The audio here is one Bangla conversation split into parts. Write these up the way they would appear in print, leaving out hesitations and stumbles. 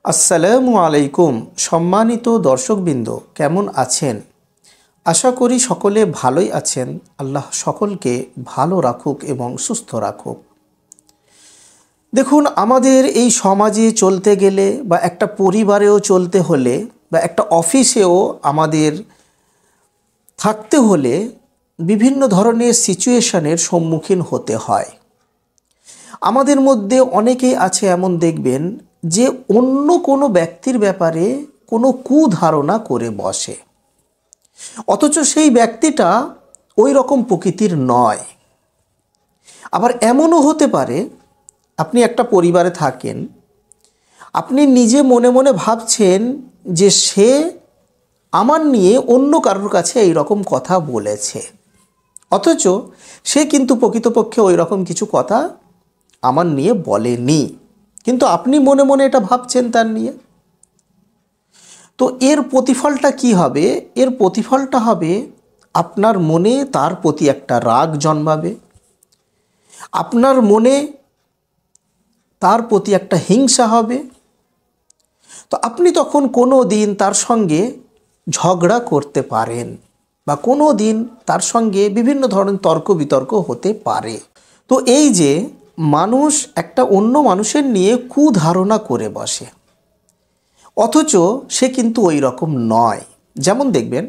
আসসালামু আলাইকুম। সম্মানিত দর্শকবৃন্দ, কেমন আছেন? আশা করি সকলে ভালোই আছেন। আল্লাহ সকলকে ভালো রাখুক এবং সুস্থ রাখুক। দেখুন, আমাদের এই সমাজে চলতে গেলে বা একটা পরিবারেও চলতে হলে বা একটা অফিসেও আমাদের থাকতে হলে বিভিন্ন ধরনের সিচুয়েশনের সম্মুখীন হতে হয়। আমাদের মধ্যে অনেকেই আছে এমন, দেখবেন যে অন্য কোনো ব্যক্তির ব্যাপারে কোনো কুধারণা করে বসে, অথচ সেই ব্যক্তিটা ওই রকম প্রকৃতির নয়। আবার এমনও হতে পারে, আপনি একটা পরিবারে থাকেন, আপনি নিজে মনে মনে ভাবছেন যে সে আমার নিয়ে অন্য কারোর কাছে এই রকম কথা বলেছে, অথচ সে কিন্তু প্রকৃতপক্ষে ওই রকম কিছু কথা আমার নিয়ে বলেনি, কিন্তু আপনি মনে মনে এটা ভাবছেন তার নিয়ে। তো এর প্রতিফলটা কি হবে? এর প্রতিফলটা হবে আপনার মনে তার প্রতি একটা রাগ জন্মাবে, আপনার মনে তার প্রতি একটা হিংসা হবে। তো আপনি তখন কোনো দিন তার সঙ্গে ঝগড়া করতে পারেন বা কোনো দিন তার সঙ্গে বিভিন্ন ধরনের তর্ক বিতর্ক হতে পারে। তো এই যে মানুষ একটা অন্য মানুষের নিয়ে কুধারণা করে বসে, অথচ সে কিন্তু ওই রকম নয়। যেমন দেখবেন,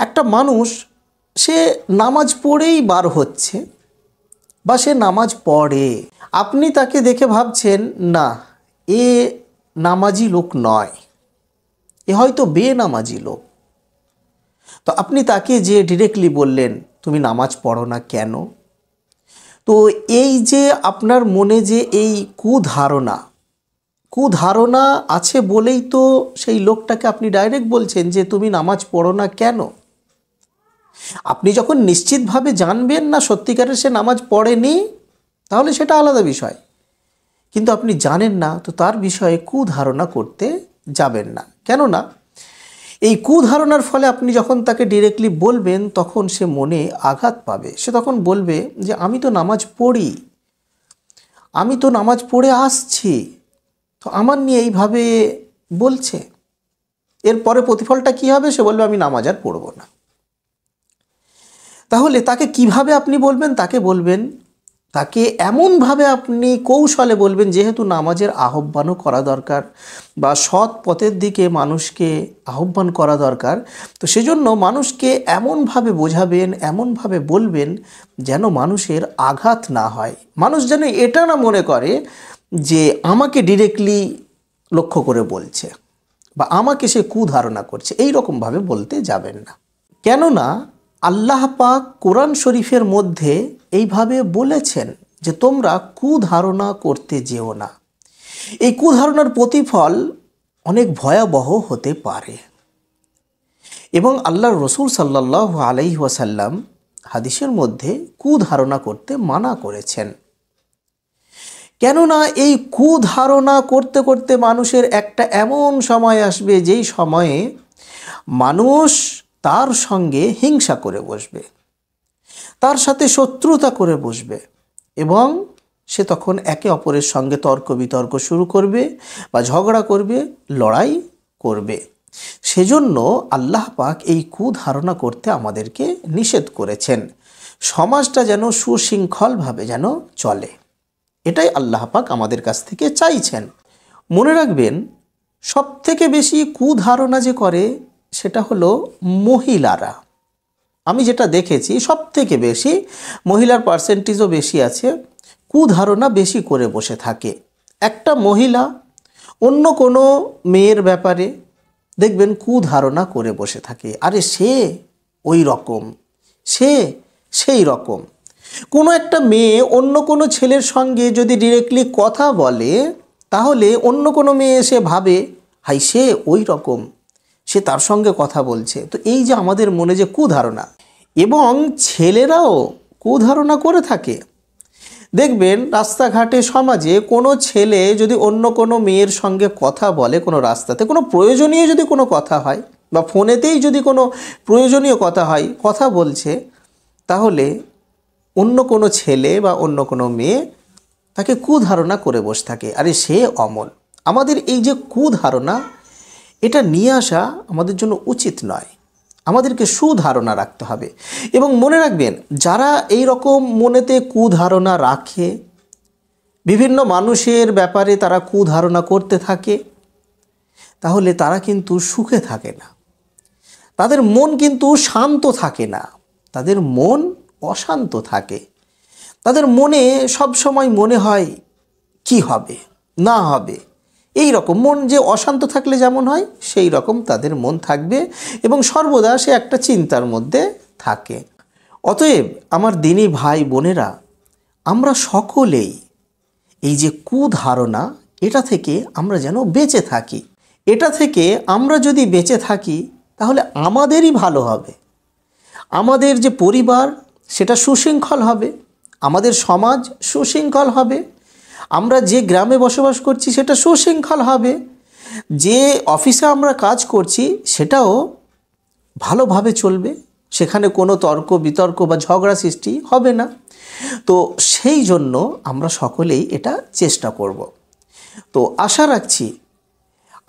একটা মানুষ সে নামাজ পড়েই বার হচ্ছে বা সে নামাজ পড়ে, আপনি তাকে দেখে ভাবছেন না, এ নামাজি লোক নয়, এ হয়তো বেনামাজি লোক। তো আপনি তাকে যে ডিরেক্টলি বললেন, তুমি নামাজ পড়ো না কেন? তো এই যে আপনার মনে যে এই কুধারণা আছে বলেই তো সেই লোকটাকে আপনি ডাইরেক্ট বলছেন যে তুমি নামাজ পড়ো না কেন। আপনি যখন নিশ্চিতভাবে জানবেন না সত্যিকারের সে নামাজ পড়েনি, তাহলে সেটা আলাদা বিষয়, কিন্তু আপনি জানেন না, তো তার বিষয়ে কুধারণা করতে যাবেন না। কেননা এই কুধারণার ফলে আপনি যখন তাকে ডিরেক্টলি বলবেন, তখন সে মনে আঘাত পাবে। সে তখন বলবে যে আমি তো নামাজ পড়ি, আমি তো নামাজ পড়ে আসছি, তো আমার নিয়ে এইভাবে বলছে। এরপরে প্রতিফলটা কি হবে? সে বলবে আমি নামাজ আর পড়ব না। তাহলে তাকে কিভাবে আপনি বলবেন? তাকে বলবেন, তাকে এমনভাবে আপনি কৌশলে বলবেন, যেহেতু নামাজের আহ্বানও করা দরকার বা সৎ পথের দিকে মানুষকে আহ্বান করা দরকার, তো সেজন্য মানুষকে এমনভাবে বোঝাবেন, এমনভাবে বলবেন যেন মানুষের আঘাত না হয়, মানুষ যেন এটা না মনে করে যে আমাকে ডিরেক্টলি লক্ষ্য করে বলছে বা আমাকে সে কুধারণা করছে। এই রকমভাবে বলতে যাবেন না। কেননা আল্লাহ পাক কোরআন শরীফের মধ্যে এইভাবে বলেছেন যে তোমরা কুধারণা করতে যেও না। এই কুধারণার প্রতিফল অনেক ভয়াবহ হতে পারে। এবং আল্লাহর রসুল সাল্লাল্লাহু আলাইহি ওয়াসাল্লাম হাদিসের মধ্যে কুধারণা করতে মানা করেছেন। কেননা এই কুধারণা করতে করতে মানুষের একটা এমন সময় আসবে, যেই সময়ে মানুষ তার সঙ্গে হিংসা করে বসবে, তার সাথে শত্রুতা করে বসবে, এবং সে তখন একে অপরের সঙ্গে তর্ক বিতর্ক শুরু করবে বা ঝগড়া করবে, লড়াই করবে। সেজন্য আল্লাহ পাক এই কুধারণা করতে আমাদেরকে নিষেধ করেছেন। সমাজটা যেন সুশৃঙ্খলভাবে যেন চলে, এটাই আল্লাহ পাক আমাদের কাছ থেকে চাইছেন। মনে রাখবেন, সবথেকে বেশি কুধারণা যে করে সেটা হলো মহিলারা। আমি যেটা দেখেছি, সবথেকে বেশি মহিলার পার্সেন্টেজও বেশি আছে, কুধারণা বেশি করে বসে থাকে। একটা মহিলা অন্য কোনো মেয়ের ব্যাপারে দেখবেন কুধারণা করে বসে থাকে, আরে সে ওই রকম, সে সেই রকম। কোনো একটা মেয়ে অন্য কোনো ছেলের সঙ্গে যদি ডিরেক্টলি কথা বলে, তাহলে অন্য কোনো মেয়ে এসে ভাবে হাই সে ওই রকম, সে তার সঙ্গে কথা বলছে। তো এই যে আমাদের মনে যে কুধারণা, এবং ছেলেরাও কুধারণা করে থাকে। দেখবেন রাস্তাঘাটে সমাজে কোনো ছেলে যদি অন্য কোনো মেয়ের সঙ্গে কথা বলে, কোনো রাস্তাতে কোনো প্রয়োজনীয় যদি কোনো কথা হয় বা ফোনেতেই যদি কোনো প্রয়োজনীয় কথা হয়, কথা বলছে, তাহলে অন্য কোনো ছেলে বা অন্য কোনো মেয়ে তাকে কুধারণা করে বসে থাকে, আরে সে অমল। আমাদের এই যে কুধারণা, এটা নিয়ে আসা আমাদের জন্য উচিত নয়। আমাদেরকে সুধারণা রাখতে হবে। এবং মনে রাখবেন, যারা এই রকম মনেতে কুধারণা রাখে, বিভিন্ন মানুষের ব্যাপারে তারা কুধারণা করতে থাকে, তাহলে তারা কিন্তু সুখে থাকে না। তাদের মন কিন্তু শান্ত থাকে না, তাদের মন অশান্ত থাকে। তাদের মনে সব সময় মনে হয় কি হবে না হবে, এই রকম মন যে অশান্ত থাকলে যেমন হয় সেই রকম তাদের মন থাকবে এবং সর্বদা সে একটা চিন্তার মধ্যে থাকে। অতএব আমার দিনী ভাই বোনেরা, আমরা সকলেই এই যে কুধারণা, এটা থেকে আমরা যেন বেঁচে থাকি। এটা থেকে আমরা যদি বেঁচে থাকি তাহলে আমাদেরই ভালো হবে। আমাদের যে পরিবার সেটা সুশৃঙ্খল হবে, আমাদের সমাজ সুশৃঙ্খল হবে, আমরা যে গ্রামে বসবাস করছি সেটা সুশৃঙ্খল হবে, যে অফিসে আমরা কাজ করছি সেটাও ভালোভাবে চলবে, সেখানে কোনো তর্ক বিতর্ক বা ঝগড়া সৃষ্টি হবে না। তো সেই জন্য আমরা সকলেই এটা চেষ্টা করব। তো আশা রাখছি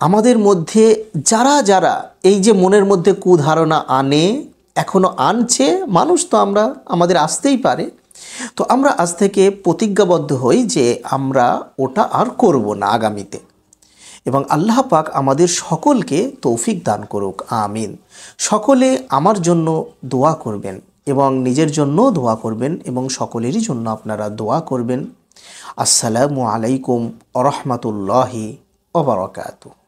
আমাদের মধ্যে যারা যারা এই যে মনের মধ্যে কুধারণা আনে, এখনও আনছে, মানুষ তো আমরা, আমাদের আসতেই পারে, তো আমরা আজ থেকে প্রতিজ্ঞাবদ্ধ হই যে আমরা ওটা আর করব না আগামীতে। এবং আল্লাহ পাক আমাদের সকলকে তৌফিক দান করুক, আমিন। সকলে আমার জন্য দোয়া করবেন এবং নিজের জন্য দোয়া করবেন এবং সকলেরই জন্য আপনারা দোয়া করবেন। আসসালামু আলাইকুম ওয়া রাহমাতুল্লাহি ওয়া বারাকাতুহু।